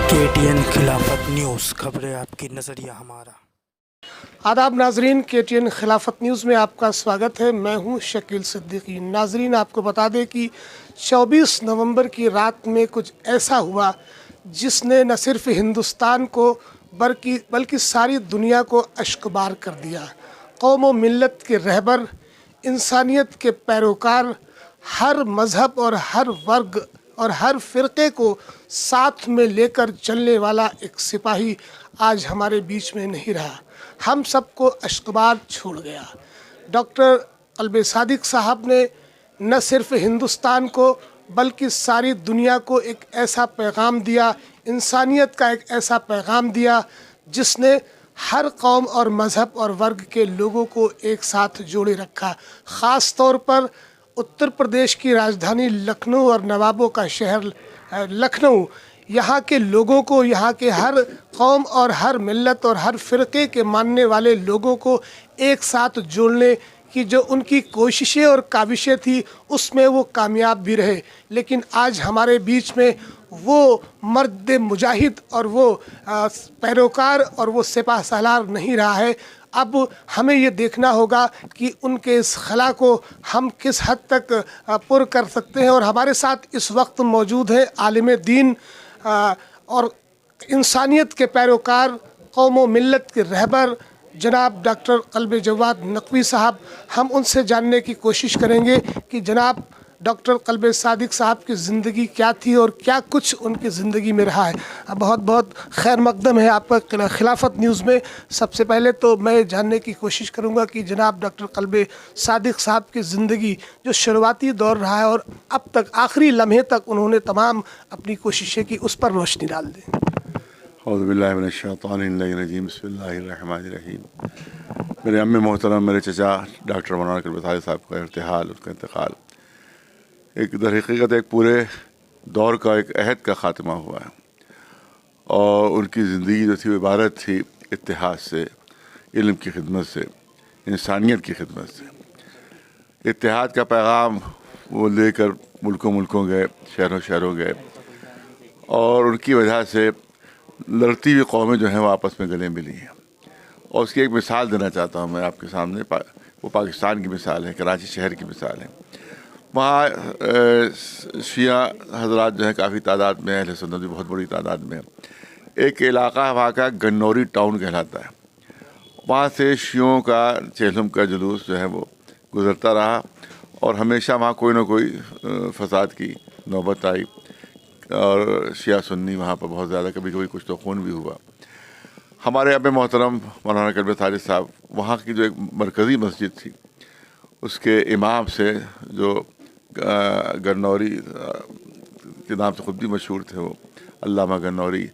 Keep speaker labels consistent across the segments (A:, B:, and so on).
A: KTN खिलाफत news, खबरें आपकी, नज़रिया हमारा।
B: आदाब नाजरीन, KTN खिलाफत न्यूज़ में आपका स्वागत है। मैं हूं शकील सिद्दीकी। नाजरीन, आपको बता दें कि 24 नवंबर की रात में कुछ ऐसा हुआ जिसने न सिर्फ हिंदुस्तान को बल्कि सारी दुनिया को अश्कबार कर दिया। कौम व मिल्लत के रहबर, इंसानियत के पैरोकार, हर मज़हब और हर वर्ग और हर फ़िरक़े को साथ में लेकर चलने वाला एक सिपाही आज हमारे बीच में नहीं रहा। हम सबको अश्कबार छोड़ गया। डॉक्टर क़ल्बे सादिक साहब ने न सिर्फ हिंदुस्तान को बल्कि सारी दुनिया को एक ऐसा पैगाम दिया, इंसानियत का एक ऐसा पैगाम दिया जिसने हर कौम और मज़हब और वर्ग के लोगों को एक साथ जोड़े रखा। ख़ास तौर पर उत्तर प्रदेश की राजधानी लखनऊ और नवाबों का शहर लखनऊ, यहाँ के लोगों को, यहाँ के हर कौम और हर मिल्लत और हर फ़िरक़े के मानने वाले लोगों को एक साथ जोड़ने की जो उनकी कोशिशें और काविशें थी, उसमें वो कामयाब भी रहे। लेकिन आज हमारे बीच में वो मर्द मुजाहिद और वो पैरोकार और वो सिपाह सालार नहीं रहा है। अब हमें ये देखना होगा कि उनके इस खला को हम किस हद तक पुर कर सकते हैं। और हमारे साथ इस वक्त मौजूद है आलिम दीन और इंसानियत के पैरोकार, कौम व मिल्लत के रहबर जनाब डॉक्टर क़ल्बे जवाद नक़वी साहब। हम उनसे जानने की कोशिश करेंगे कि जनाब डॉक्टर क़ल्बे सादिक साहब की ज़िंदगी क्या थी और क्या कुछ उनकी ज़िंदगी में रहा है। बहुत बहुत खैर मकदम है आपका खिलाफत न्यूज़ में। सबसे पहले तो मैं जानने की कोशिश करूंगा कि जनाब डॉक्टर क़ल्बे सादिक साहब की ज़िंदगी जो शुरुआती दौर रहा है और अब तक आखिरी लम्हे तक उन्होंने तमाम अपनी कोशिशें की, उस पर रोशनी डाल दें।
C: औज़ुबिल्लाहि बिस्मिल्लाहिर्रहमानिर्रहीम। मेरे अम्मे मोहतरम, मेरे चचा डॉक्टर मौलाना क़ल्बे सादिक साहब का इर्तिहाल, उसका इंतकाल एक दर हकीकत एक पूरे दौर का, एक अहद का ख़ात्मा हुआ है। और उनकी ज़िंदगी जो थी वो इबारत थी इत्तेहाद से, इल्म की खिदमत से, इंसानियत की खिदमत से। इत्तेहाद का पैगाम वो लेकर मुल्कों मुल्कों गए, शहरों शहरों गए, और उनकी वजह से लड़ती हुई कौमें जो हैं वो आपस में गले मिली हैं। और उसकी एक मिसाल देना चाहता हूँ मैं आपके सामने। वो पाकिस्तान की मिसाल है, कराची शहर की मिसाल है। वहाँ शिया हजरात जो हैं काफ़ी तादाद में, अहले सुन्नत भी बहुत बड़ी तादाद में है। एक इलाका वहाँ का गन्नौरी टाउन कहलाता है। वहाँ से शियों का चेहलम का जुलूस जो है वो गुज़रता रहा, और हमेशा वहाँ कोई ना कोई फसाद की नौबत आई, और शिया सुन्नी वहाँ पर बहुत ज़्यादा, कभी कभी कुछ तो खून भी हुआ। हमारे अब्बे मोहतरम मौलाना क़ल्बे सादिक साहब वहाँ की जो एक मरकज़ी मस्जिद थी, उसके इमाम से, जो गन्नौरी के नाम से ख़ुद भी मशहूर थे, वो अल्लामा गन्नौरी,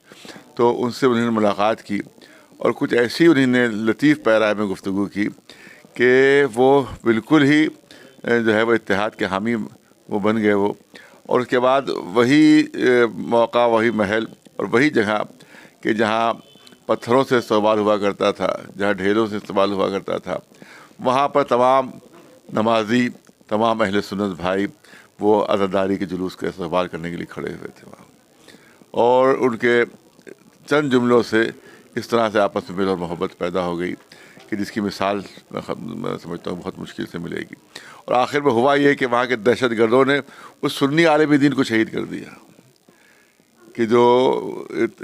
C: तो उनसे उन्होंने मुलाकात की और कुछ ऐसी उन्होंने लतीफ़ पैराए में गुफ्तगू की कि वो बिल्कुल ही जो है वो इत्तेहाद के हामी वो बन गए वो। और उसके बाद वही मौका, वही महल और वही जगह कि जहाँ पत्थरों से इस्तेमाल हुआ करता था, जहाँ ढेलों से इस्तेमाल हुआ करता था, वहाँ पर तमाम नमाजी, तमाम अहले सुन्नत भाई वो अज़ादारी के जुलूस का इस्तेमाल करने के लिए खड़े हुए थे वहाँ। और उनके चंद जुमलों से इस तरह से आपस में मेल और मोहब्बत पैदा हो गई कि जिसकी मिसाल मैं समझता हूँ बहुत मुश्किल से मिलेगी। और आखिर में हुआ ये कि वहाँ के दहशत गर्दों ने उस सुन्नी आलिम दीन को शहीद कर दिया कि जो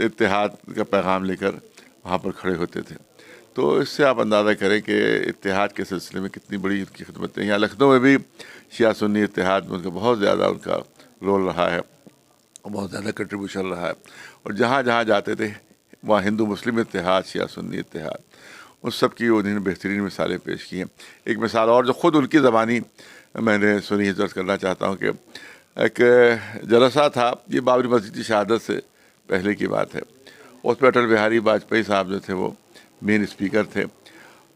C: इत्तेहाद का पैगाम लेकर वहाँ पर खड़े होते थे। तो इससे आप अंदाज़ा करें कि इत्तेहाद के सिलसिले में कितनी बड़ी उनकी खिदमत है। यहाँ लखनऊ में भी शिया सुन्नी इत्तेहाद में उनका बहुत ज़्यादा उनका रोल रहा है, बहुत ज़्यादा कंट्रीब्यूशन रहा है। और जहाँ जहाँ जाते थे वहाँ हिंदू मुस्लिम इत्तेहाद, शिया सुन्नी इत्तेहाद, उन सब की उन्होंने बेहतरीन मिसालें पेश की हैं। एक मिसाल और जो ख़ुद उनकी ज़बानी मैंने सुनी है, दर्ज करना चाहता हूँ कि एक जलसा था, ये बाबरी मस्जिद की शहादत से पहले की बात है। उसमें अटल बिहारी वाजपेयी साहब जो थे वो मेन स्पीकर थे,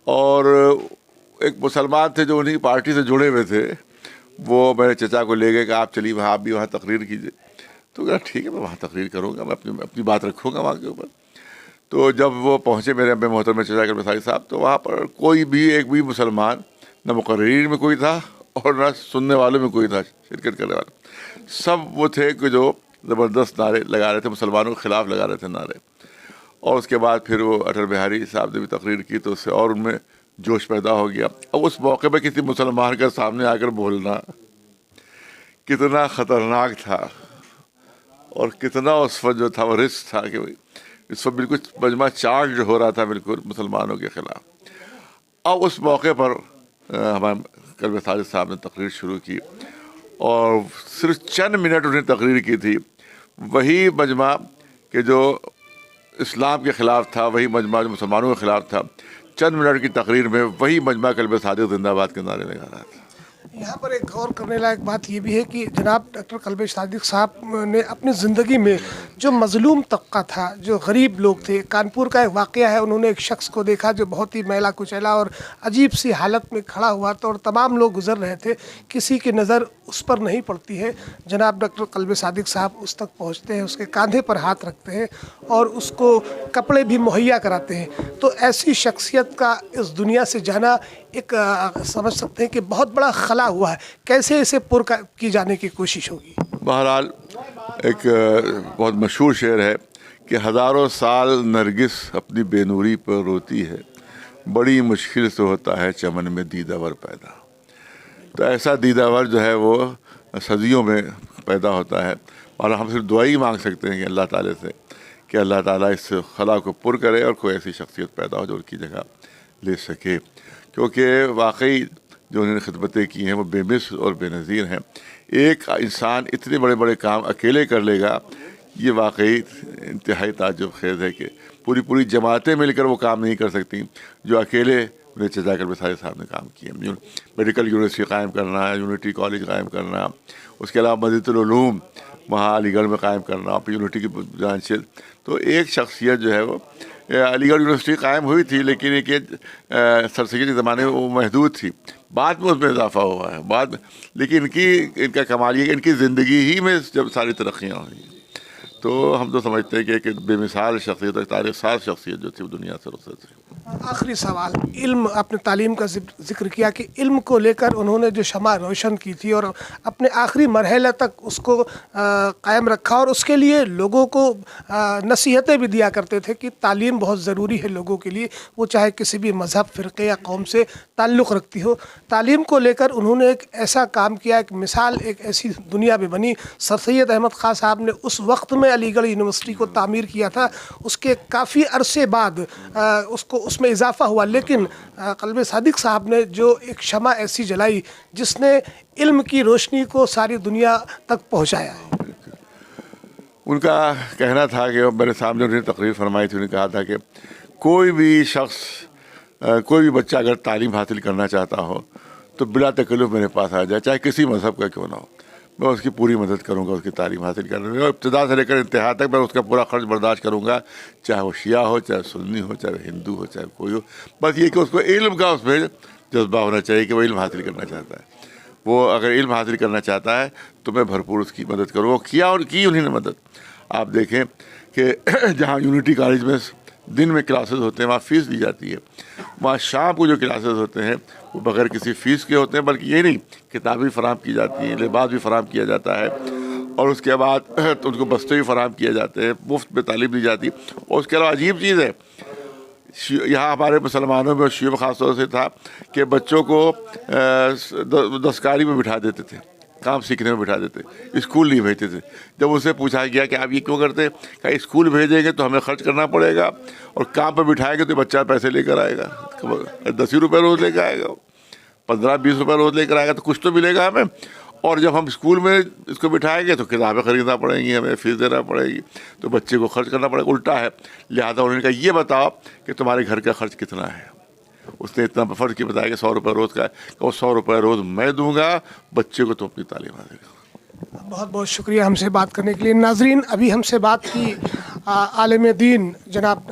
C: और एक मुसलमान थे जो उन्हीं पार्टी से जुड़े हुए थे, वो मेरे चचा को ले गए कि आप चलिए वहाँ, आप भी वहाँ तकरीर कीजिए। तो कहा ठीक है, मैं वहाँ तकरीर करूँगा, मैं अपनी बात रखूँगा वहाँ के ऊपर। तो जब वो पहुँचे मेरे अब्बे मोहतरम चचा क़ल्बे सादिक साहब, तो वहाँ पर कोई भी एक भी मुसलमान, न मुकर्रीरीन में कोई था और न सुनने वालों में कोई था, शिरकत करने वाला। सब वो थे कि जो ज़बरदस्त नारे लगा रहे थे, मुसलमानों के ख़िलाफ़ लगा रहे थे नारे। और उसके बाद फिर वो अटल बिहारी साहब ने भी तकरीर की तो उससे और उनमें जोश पैदा हो गया। अब उस मौके पर किसी मुसलमान का सामने आकर बोलना कितना ख़तरनाक था और कितना उस पर जो था वो रिस्क था कि इस पर बिल्कुल मजमा चार्ज हो रहा था बिल्कुल मुसलमानों के ख़िलाफ़। अब उस मौके पर हमारे कल्बे सादिक साहब ने तकरीर शुरू की और सिर्फ चंद मिनट उन्हें तकरीर की थी। वही मजमा के जो इस्लाम के ख़िलाफ़ था, वही मजमा जो मुसलमानों के ख़िलाफ़ था, चंद मिनट की तकरीर में वही मजमा कल्बे सादिक जिंदाबाद के नारे लगा रहा था।
B: यहाँ पर एक गौर करने लायक बात ये भी है कि जनाब डॉक्टर कल्बे सादिक साहब ने अपनी ज़िंदगी में जो मज़लूम तबका था, जो गरीब लोग थे, कानपुर का एक वाक़या है, उन्होंने एक शख्स को देखा जो बहुत ही मैला कुचैला और अजीब सी हालत में खड़ा हुआ था और तमाम लोग गुजर रहे थे, किसी की नज़र उस पर नहीं पड़ती है। जनाब डॉक्टर कल्बे सादिक साहब उस तक पहुँचते हैं, उसके कंधे पर हाथ रखते हैं और उसको कपड़े भी मुहैया कराते हैं। तो ऐसी शख्सियत का इस दुनिया से जाना एक समझ सकते हैं कि बहुत बड़ा खला हुआ है। कैसे इसे की जाने की कोशिश होगी?
C: बहरहाल एक बहुत मशहूर शेर है कि हज़ारों साल नरगिस अपनी बेनूरी पर रोती है, बड़ी मुश्किल से होता है चमन में दीदावर पैदा। तो ऐसा दीदावर जो है वो सदियों में पैदा होता है और हम सिर्फ दुआ ही मांग सकते हैं कि अल्लाह ताला से कि अल्लाह ताला इस खला को पुर करे और कोई ऐसी शख्सियत पैदा हो जो उनकी जगह ले सके, क्योंकि वाकई जो उन्होंने खिदमतें की हैं वो बेमिस और बेनज़ीर हैं। एक इंसान इतने बड़े बड़े काम अकेले कर लेगा, ये वाकई इंतहाई ताज्जुब खेज़ है कि पूरी जमातें मिलकर वो काम नहीं कर सकती जो अकेले उन्हें चचा कल्बे सादिक साहब ने काम किए। मेडिकल यूनिवर्सिटी कायम करना, यूनिटी कॉलेज कायम करना, उसके अलावा मस्जिदुल उलूम वहाँ अलीगढ़ में कायम करना, फिर यूनिटी की ब्रांचेज। तो एक शख्सियत जो है वो अलीगढ़ यूनिवर्सिटी कायम हुई थी, लेकिन एक सर सैयद के ज़माने में वो महदूद थी, बाद में उसमें इजाफा हुआ है बाद में। लेकिन इनका कमाल ये कि इनकी ज़िंदगी ही में जब सारी तरक्कियाँ हुई तो हम तो समझते हैं कि एक बेमिसाल शख्सियत, तारीख़ साज शख्सियत जो थी वो दुनिया से रुखसत हुई।
B: आखिरी सवाल, इल्म, आपने तालीम का जिक्र किया कि इल्म को लेकर उन्होंने जो शमा रोशन की थी और अपने आखिरी मरहले तक उसको कायम रखा और उसके लिए लोगों को नसीहतें भी दिया करते थे कि तालीम बहुत ज़रूरी है लोगों के लिए, वो चाहे किसी भी मज़हब, फ़िरक़े या कौम से ताल्लुक़ रखती हो। तालीम को लेकर उन्होंने एक ऐसा काम किया, एक मिसाल एक ऐसी दुनिया में बनी। सर सैयद अहमद ख़ान साहब ने उस वक्त में अलीगढ़ यूनिवर्सिटी को तामीर किया था, उसके काफ़ी अरसे बाद उसमें इजाफा हुआ, लेकिन कल्बे सादिक साहब ने जो एक शमा ऐसी जलाई जिसने इल्म की रोशनी को सारी दुनिया तक पहुंचाया है।
C: उनका कहना था कि मेरे सामने उन्होंने तकरीर फरमाई थी, उन्होंने कहा था कि कोई भी शख्स, कोई भी बच्चा अगर तालीम हासिल करना चाहता हो तो बिला तकल्लुफ़ मेरे पास आ जाए, चाहे किसी मज़हब का क्यों ना हो, मैं उसकी पूरी मदद करूंगा उसकी तालीम हासिल करने में, और इब्तिदा से लेकर इंतहा तक मैं उसका पूरा खर्च बर्दाश्त करूंगा, चाहे वो शिया हो, चाहे सुन्नी हो, चाहे हिंदू हो, चाहे कोई हो। बस ये कि उसको इल्म का उसमें जज्बा होना चाहिए कि वो इल्म हासिल करना चाहता है। वो अगर इल्म हासिल करना चाहता है तो मैं भरपूर उसकी मदद करूँगा। किया और की उन्होंने मदद। आप देखें कि जहाँ यूनिटी कॉलेज में दिन में क्लासेस होते हैं वहाँ फ़ीस दी जाती है, वहाँ शाम को जो क्लासेस होते हैं वो बग़ैर किसी फ़ीस के होते हैं, बल्कि ये नहीं, किताबें फराहम की जाती हैं, लिबास भी फराहम किया जाता है और उसके बाद तो उनको बस्ते भी फराहम किए जाते हैं, मुफ्त में तालीम दी जाती है। और उसके अलावा अजीब चीज़ है, यहाँ हमारे मुसलमानों में शियों में ख़ास तौर से था कि बच्चों को दस्तकारी में बिठा देते थे, काम सीखने में बिठा देते, स्कूल नहीं भेजते थे। जब उससे पूछा गया कि आप ये क्यों करते, कहा स्कूल भेजेंगे तो हमें खर्च करना पड़ेगा और काम पर बिठाएंगे तो बच्चा पैसे लेकर आएगा, 10 रुपये रोज़ लेकर आएगा, 15-20 रुपये रोज़ लेकर आएगा तो कुछ तो मिलेगा हमें। और जब हम स्कूल में इसको बिठाएंगे तो किताबें ख़रीदना पड़ेंगी, हमें फ़ीस देना पड़ेगी, तो बच्चे को खर्च करना पड़ेगा, उल्टा है। लिहाजा उन्होंने कहा ये बताओ कि तुम्हारे घर का खर्च कितना है। उसने इतना फ़र्ज की बताया कि 100 रुपये रोज़ का है, तो 100 रुपये रोज़ मैं दूंगा, बच्चे को तो अपनी तालीम हासिल करो।
B: बहुत बहुत शुक्रिया हमसे बात करने के लिए। नाजरीन, अभी हमसे बात की आलिम दीन जनाब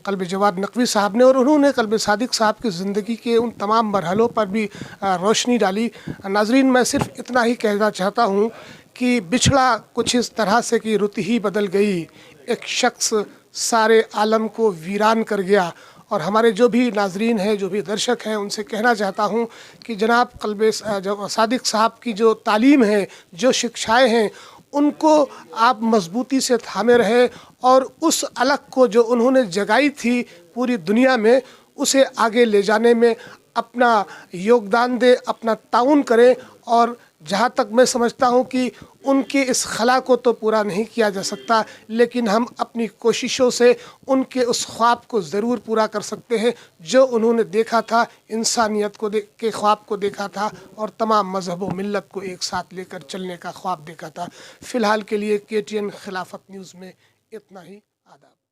B: कल्बे जवाद नकवी साहब ने और उन्होंने कल्बे सादिक साहब की ज़िंदगी के उन तमाम मरहलों पर भी रोशनी डाली। नाजरीन, मैं सिर्फ इतना ही कहना चाहता हूँ कि बिछड़ा कुछ इस तरह से कि रुत ही बदल गई, एक शख्स सारे आलम को वीरान कर गया। और हमारे जो भी नाजरीन हैं, जो भी दर्शक हैं, उनसे कहना चाहता हूँ कि जनाब कल्बे सादिक साहब की जो तालीम है, जो शिक्षाएँ हैं, ان کو آپ مضبوطی سے تھامے رہیں اور اس الگ کو جو انہوں نے جگائی تھی پوری دنیا میں اسے آگے لے جانے میں اپنا یوگدان دیں، اپنا تعاون کریں. اور جہاں تک میں سمجھتا ہوں کہ ان کے اس خلا کو تو پورا نہیں کیا جا سکتا، لیکن ہم اپنی کوششوں سے ان کے اس خواب کو ضرور پورا کر سکتے ہیں جو انہوں نے دیکھا تھا، انسانیت کو کے خواب کو دیکھا تھا اور تمام مذہب و ملت کو ایک ساتھ لے کر چلنے کا خواب دیکھا تھا. فی الحال کے لیے KTN خلافت نیوز میں اتنا ہی. آداب.